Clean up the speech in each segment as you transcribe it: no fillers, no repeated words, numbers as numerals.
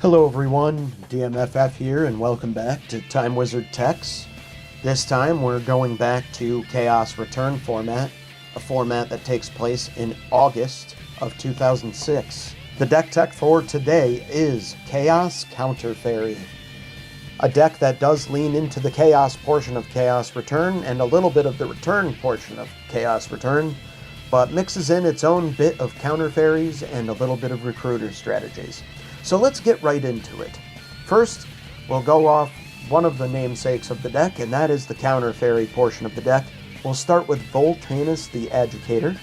Hello everyone, DMFF here, and welcome back to Time Wizard Techs. This time we're going back to Chaos Return format, a format that takes place in August of 2006. The deck tech for today is Chaos Counter Fairy, a deck that does lean into the Chaos portion of Chaos Return and a little bit of the Return portion of Chaos Return, but mixes in its own bit of Counter Fairies and a little bit of Recruiter strategies. So let's get right into it. First, we'll go off one of the namesakes of the deck, and that is the Counter Fairy portion of the deck. We'll start with Voltanis the Agitator,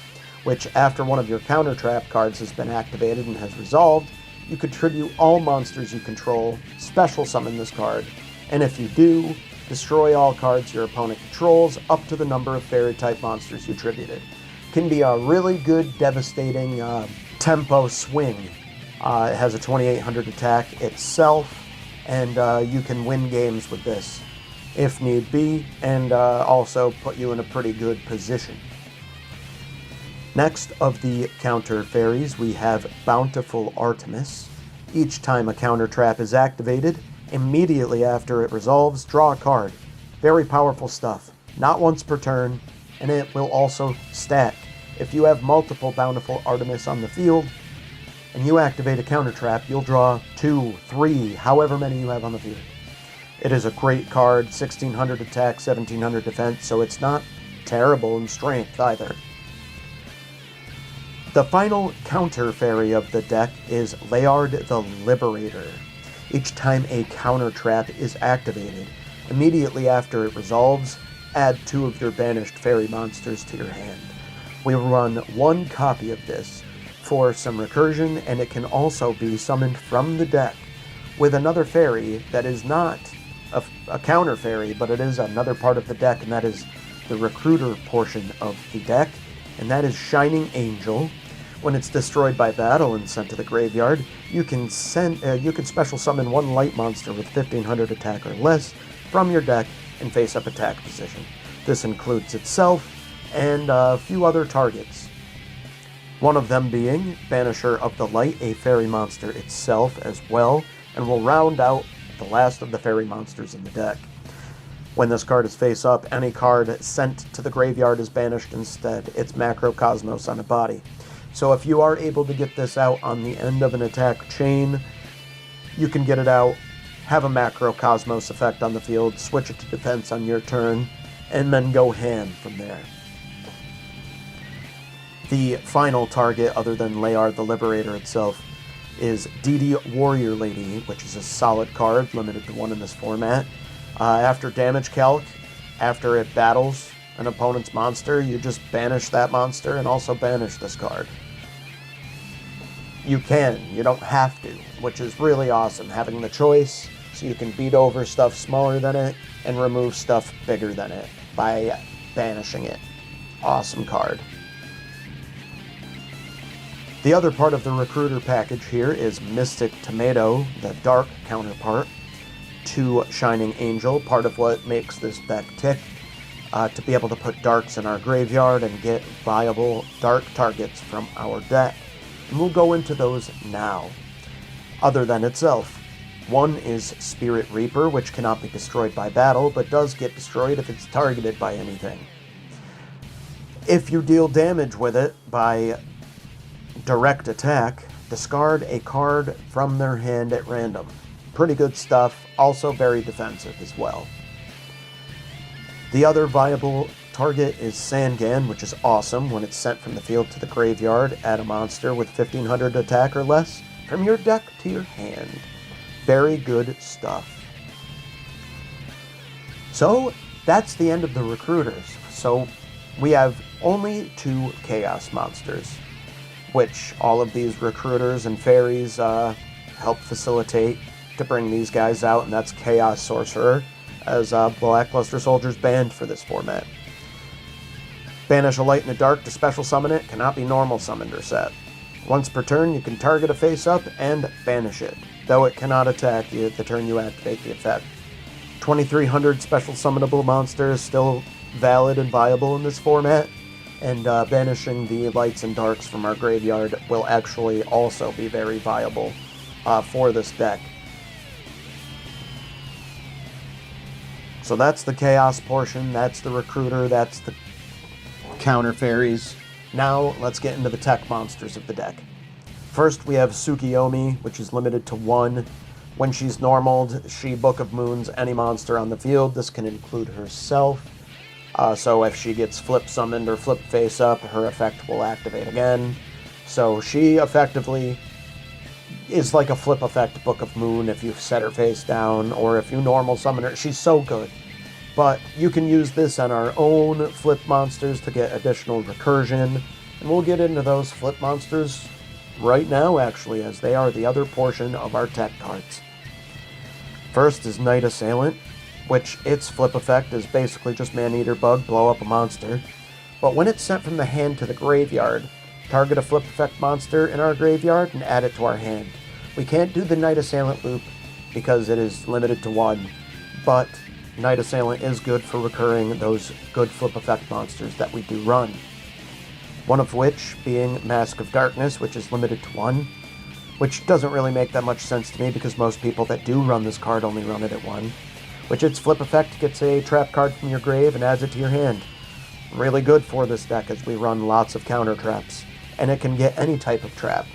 which after one of your counter trap cards has been activated and has resolved, you could tribute all monsters you control, special summon this card, and if you do, destroy all cards your opponent controls up to the number of fairy type monsters you tributed. Can be a really good, devastating tempo swing. It has a 2800 attack itself, and you can win games with this if need be, and also put you in a pretty good position. Next of the counter fairies, we have Bountiful Artemis. Each time a counter trap is activated, immediately after it resolves, draw a card. Very powerful stuff. Not once per turn, and it will also stack. If you have multiple Bountiful Artemis on the field, and you activate a counter trap, you'll draw 2, 3, however many you have on the field. It is a great card, 1600 attack, 1700 defense, so it's not terrible in strength either. The final counter fairy of the deck is Layard the Liberator. Each time a counter trap is activated, immediately after it resolves, add 2 of your banished fairy monsters to your hand. We run 1 copy of this for some recursion, and it can also be summoned from the deck with another fairy that is not a counter fairy, but it is another part of the deck, and that is the recruiter portion of the deck, and that is Shining Angel. When it's destroyed by battle and sent to the graveyard, you can special summon 1 light monster with 1500 attack or less from your deck in face-up attack position. This includes itself and a few other targets. One of them being Banisher of the Light, a fairy monster itself as well, and will round out the last of the fairy monsters in the deck. When this card is face up, any card sent to the graveyard is banished instead. It's Macrocosmos on a body. So if you are able to get this out on the end of an attack chain, you can get it out, have a Macrocosmos effect on the field, switch it to defense on your turn, and then go ham from there. The final target, other than Layard the Liberator itself, is Didi Warrior Lady, which is a solid card, limited to 1 in this format. After damage calc, after it battles an opponent's monster, you just banish that monster and also banish this card. You can, you don't have to, which is really awesome, having the choice so you can beat over stuff smaller than it and remove stuff bigger than it by banishing it. Awesome card. The other part of the recruiter package here is Mystic Tomato, the dark counterpart to Shining Angel, part of what makes this deck tick, to be able to put darks in our graveyard and get viable dark targets from our deck. And we'll go into those now. Other than itself, one is Spirit Reaper, which cannot be destroyed by battle, but does get destroyed if it's targeted by anything. If you deal damage with it by direct attack, discard a card from their hand at random. Pretty good stuff, also very defensive as well. The other viable target is Sangan, which is awesome. When it's sent from the field to the graveyard, add a monster with 1500 attack or less from your deck to your hand. Very good stuff. So that's the end of the recruiters. So we have only 2 chaos monsters, which all of these recruiters and fairies help facilitate to bring these guys out, and that's Chaos Sorcerer, as Blackluster Soldier's banned for this format. Banish a light and a dark to special summon it, cannot be normal summoned or set. Once per turn, you can target a face-up and banish it, though it cannot attack you the turn you activate the effect. 2300 special summonable monster is still valid and viable in this format, and banishing the lights and darks from our graveyard will actually also be very viable for this deck. So that's the Chaos portion, that's the Recruiter, that's the Counter Fairies. Now let's get into the tech monsters of the deck. First we have Tsukiyomi, which is limited to 1. When she's normaled, she Book of Moons any monster on the field. This can include herself. So if she gets flip summoned or flip face up, her effect will activate again. So she effectively is like a flip effect Book of Moon if you set her face down, or if you normal summon her. She's so good. But you can use this on our own flip monsters to get additional recursion, and we'll get into those flip monsters right now, actually, as they are the other portion of our tech cards. First is Night Assailant, which its flip effect is basically just Man-Eater Bug, blow up a monster. But when it's sent from the hand to the graveyard, target a flip effect monster in our graveyard and add it to our hand. We can't do the Night Assailant loop because it is limited to 1, but Night Assailant is good for recurring those good flip effect monsters that we do run. One of which being Mask of Darkness, which is limited to 1, which doesn't really make that much sense to me because most people that do run this card only run it at 1. Which its flip effect gets a trap card from your grave and adds it to your hand. Really good for this deck as we run lots of counter traps, and it can get any type of trap.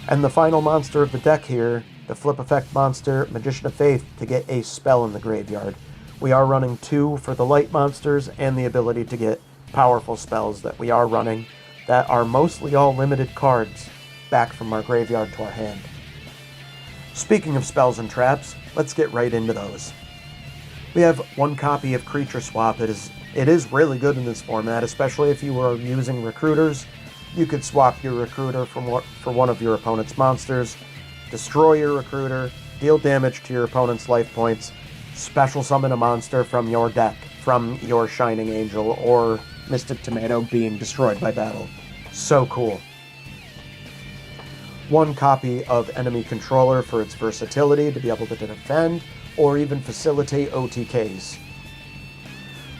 And the final monster of the deck here, the flip effect monster, Magician of Faith, to get a spell in the graveyard. We are running 2 for the light monsters and the ability to get powerful spells that we are running that are mostly all limited cards back from our graveyard to our hand. Speaking of spells and traps, let's get right into those. We have 1 copy of Creature Swap. It is really good in this format, especially if you are using recruiters. You could swap your recruiter for one of your opponent's monsters, destroy your recruiter, deal damage to your opponent's life points, special summon a monster from your deck, from your Shining Angel or Mystic Tomato being destroyed by battle. So cool. 1 copy of Enemy Controller for its versatility to be able to defend or even facilitate OTKs.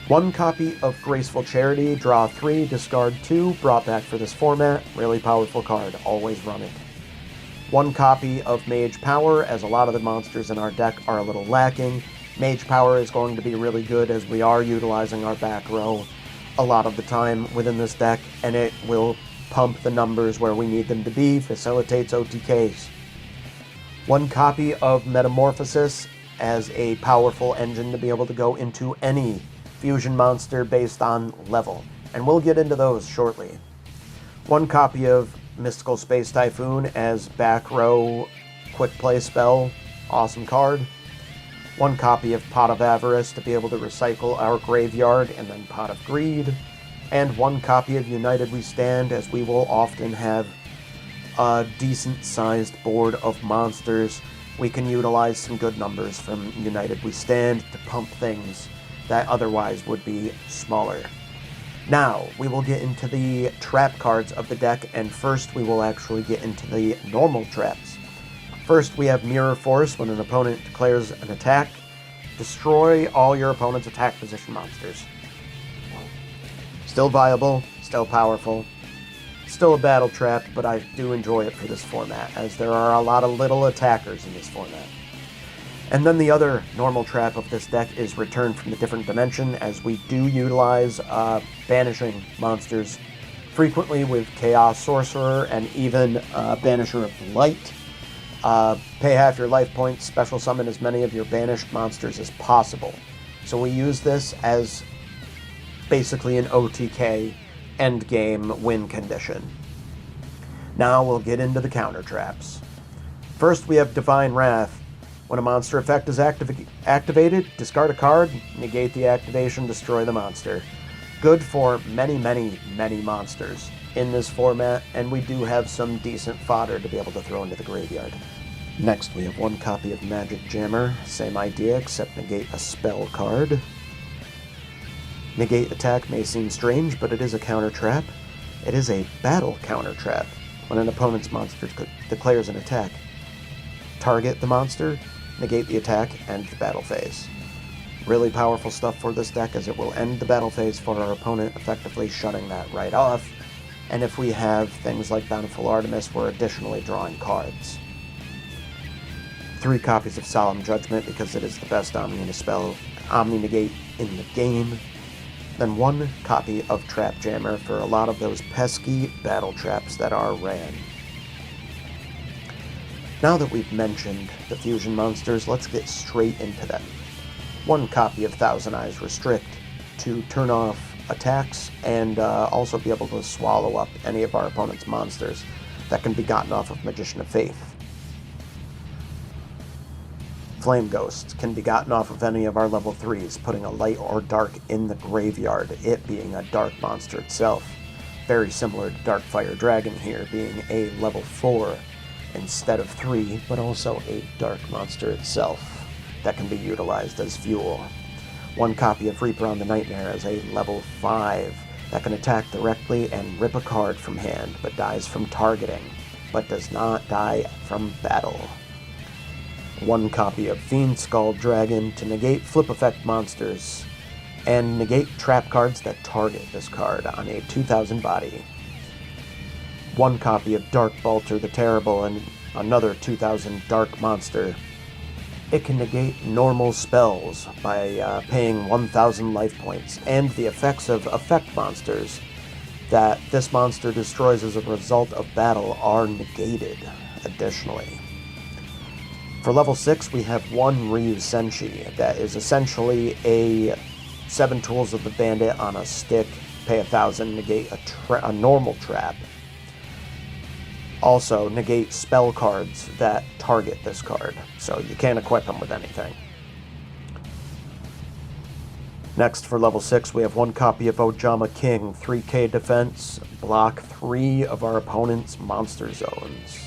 1 copy of Graceful Charity, draw 3, discard 2, brought back for this format. Really powerful card, always run it. 1 copy of Mage Power, as a lot of the monsters in our deck are a little lacking. Mage Power is going to be really good as we are utilizing our back row a lot of the time within this deck, and it will pump the numbers where we need them to be, facilitates OTKs. 1 copy of Metamorphosis as a powerful engine to be able to go into any fusion monster based on level, and we'll get into those shortly. 1 copy of Mystical Space Typhoon as back row quick play spell, awesome card. 1 copy of Pot of Avarice to be able to recycle our graveyard, and then Pot of Greed. And 1 copy of United We Stand, as we will often have a decent-sized board of monsters. We can utilize some good numbers from United We Stand to pump things that otherwise would be smaller. Now, we will get into the trap cards of the deck, and first we will actually get into the normal traps. First, we have Mirror Force. When an opponent declares an attack, destroy all your opponent's attack position monsters. Still viable, still powerful, still a battle trap, but I do enjoy it for this format, as there are a lot of little attackers in this format. And then the other normal trap of this deck is Return from the Different Dimension, as we do utilize banishing monsters frequently with Chaos Sorcerer and even Banisher of Light. Pay half your life points, special summon as many of your banished monsters as possible. So we use this as basically an OTK endgame win condition. Now we'll get into the counter traps. First we have Divine Wrath. When a monster effect is activated, discard a card, negate the activation, destroy the monster. Good for many, many, many monsters in this format, and we do have some decent fodder to be able to throw into the graveyard. Next, we have 1 copy of Magic Jammer. Same idea, except negate a spell card. Negate attack may seem strange, but it is a counter trap. It is a battle counter trap. When an opponent's monster declares an attack, target the monster, negate the attack, end the battle phase. Really powerful stuff for this deck, as it will end the battle phase for our opponent, effectively shutting that right off. and if we have things like Bountiful Artemis, we're additionally drawing cards. 3 copies of Solemn Judgment because it is the best Omni-Negate in the game. Then 1 copy of Trap Jammer for a lot of those pesky battle traps that are ran. Now that we've mentioned the fusion monsters, let's get straight into them. 1 copy of Thousand Eyes Restrict to turn off attacks and also be able to swallow up any of our opponent's monsters that can be gotten off of Magician of Faith. Flame Ghost can be gotten off of any of our level 3s, putting a light or dark in the graveyard, it being a dark monster itself. Very similar to Darkfire Dragon here, being a level 4 instead of 3, but also a dark monster itself that can be utilized as fuel. 1 copy of Reaper on the Nightmare as a level 5 that can attack directly and rip a card from hand, but dies from targeting, but does not die from battle. 1 copy of Fiend Skull Dragon to negate flip effect monsters, and negate trap cards that target this card on a 2000 body. 1 copy of Dark Balter the Terrible and another 2000 dark monster. It can negate normal spells by paying 1000 life points, and the effects of effect monsters that this monster destroys as a result of battle are negated additionally. For level 6, we have 1 Ryu Senshi that is essentially a 7 Tools of the Bandit on a stick, pay 1000, negate a normal trap. Also, negate spell cards that target this card, so you can't equip them with anything. Next, for level 6, we have 1 copy of Ojama King, 3k defense, block 3 of our opponent's monster zones.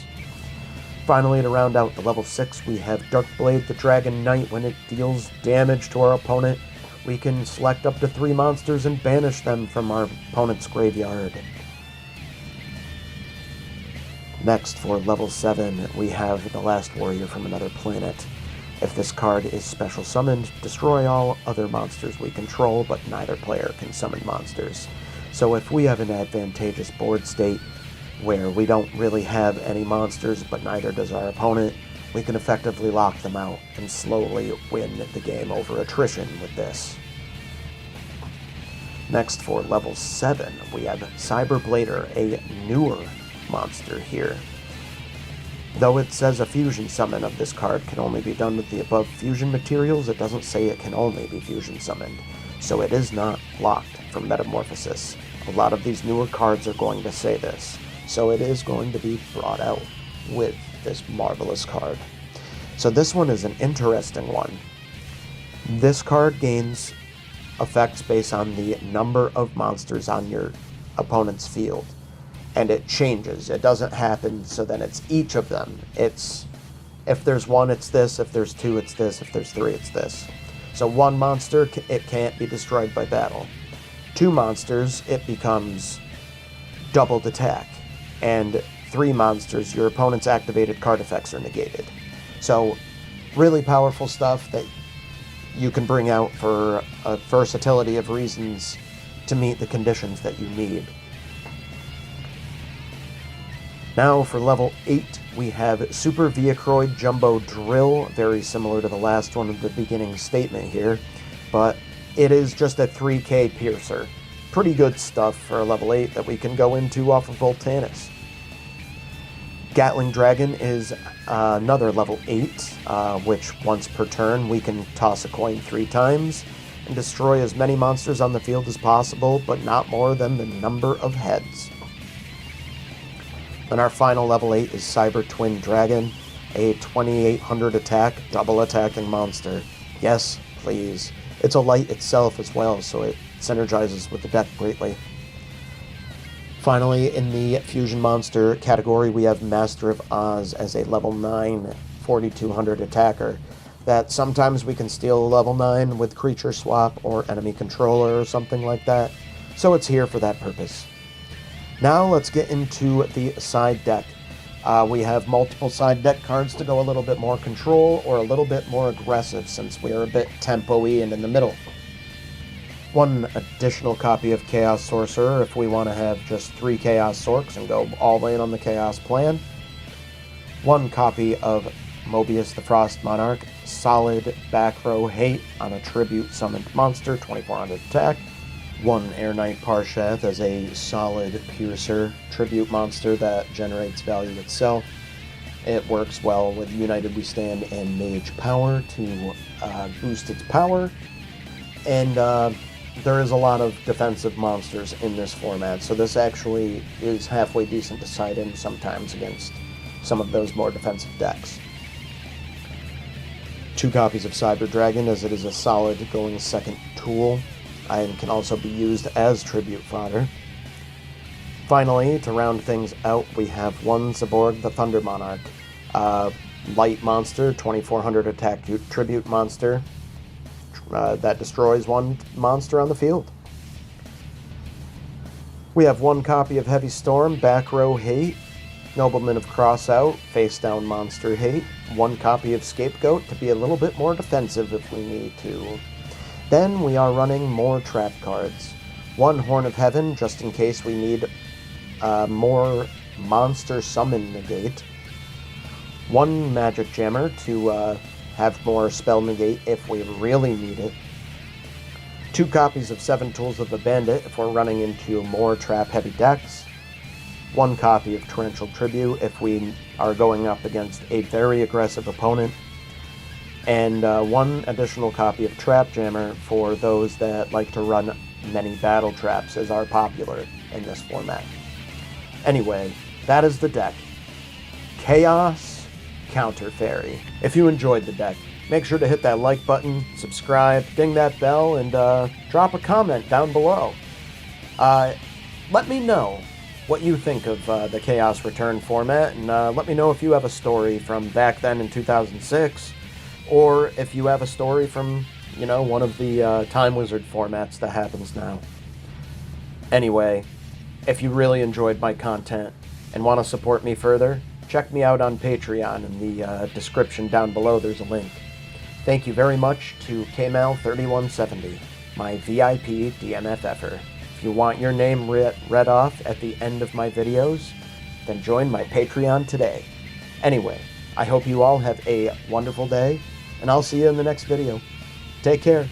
Finally, to round out the level 6, we have Darkblade the Dragon Knight. When it deals damage to our opponent, we can select up to 3 monsters and banish them from our opponent's graveyard. Next, for level 7, we have the Last Warrior from Another Planet. If this card is special summoned, destroy all other monsters we control, but neither player can summon monsters. So if we have an advantageous board state, where we don't really have any monsters, but neither does our opponent, we can effectively lock them out and slowly win the game over attrition with this. Next, for level 7, we have Cyberblader, a newer monster here. Though it says a fusion summon of this card can only be done with the above fusion materials, it doesn't say it can only be fusion summoned, so it is not locked from Metamorphosis. A lot of these newer cards are going to say this, so it is going to be brought out with this marvelous card. So this one is an interesting one. This card gains effects based on the number of monsters on your opponent's field, and it changes. It doesn't happen so then it's each of them. It's if there's 1, it's this, if there's 2, it's this, if there's 3, it's this. So 1 monster, it can't be destroyed by battle. 2 monsters, it becomes doubled attack. And 3 monsters, your opponent's activated card effects are negated. So, really powerful stuff that you can bring out for a versatility of reasons to meet the conditions that you need. Now, for level 8, we have Super Viacroid Jumbo Drill, very similar to the last one of the beginning statement here, but it is just a 3k piercer. Pretty good stuff for a level 8 that we can go into off of Voltanis. Gatling Dragon is another level 8, which once per turn we can toss a coin 3 times and destroy as many monsters on the field as possible, but not more than the number of heads. Then our final level 8 is Cyber Twin Dragon, a 2800 attack, double attacking monster. Yes, please. It's a light itself as well, so it synergizes with the deck greatly. Finally, in the Fusion Monster category, we have Master of Oz as a level 9, 4200 attacker that sometimes we can steal a level 9 with Creature Swap or Enemy Controller or something like that, so it's here for that purpose. Now let's get into the side deck. We have multiple side deck cards to go a little bit more control or a little bit more aggressive since we are a bit tempo-y and in the middle. One additional copy of Chaos Sorcerer if we want to have just 3 Chaos Sorks and go all in on the Chaos plan. One copy of Mobius the Frost Monarch, solid back row hate on a tribute summoned monster, 2400 attack. One Air Knight Parsheth as a solid piercer tribute monster that generates value itself. It works well with United We Stand and Mage Power to boost its power. And there is a lot of defensive monsters in this format, so this actually is halfway decent to side in sometimes against some of those more defensive decks. 2 copies of Cyber Dragon, as it is a solid going second tool, and can also be used as tribute fodder. Finally, to round things out, we have 1 Zaborg the Thunder Monarch, light monster, 2400 attack tribute monster, that destroys 1 monster on the field. We have 1 copy of Heavy Storm, back row hate, Nobleman of Crossout, face down monster hate, 1 copy of Scapegoat to be a little bit more defensive if we need to. Then we are running more trap cards. 1 Horn of Heaven, just in case we need more monster summon negate. 1 Magic Jammer to have more spell negate if we really need it. 2 copies of 7 Tools of the Bandit if we're running into more trap heavy decks. 1 copy of Torrential Tribute if we are going up against a very aggressive opponent. And 1 additional copy of Trap Jammer for those that like to run many battle traps as are popular in this format. Anyway, that is the deck. Chaos Counter Fairy. If you enjoyed the deck, make sure to hit that like button, subscribe, ding that bell, and drop a comment down below. Let me know what you think of the Chaos Return format, and let me know if you have a story from back then in 2006, or if you have a story from, one of the Time Wizard formats that happens now. Anyway, if you really enjoyed my content and want to support me further, check me out on Patreon. In the description down below, there's a link. Thank you very much to KMAL3170, my VIP DMFFer. If you want your name read off at the end of my videos, then join my Patreon today. Anyway, I hope you all have a wonderful day, and I'll see you in the next video. Take care.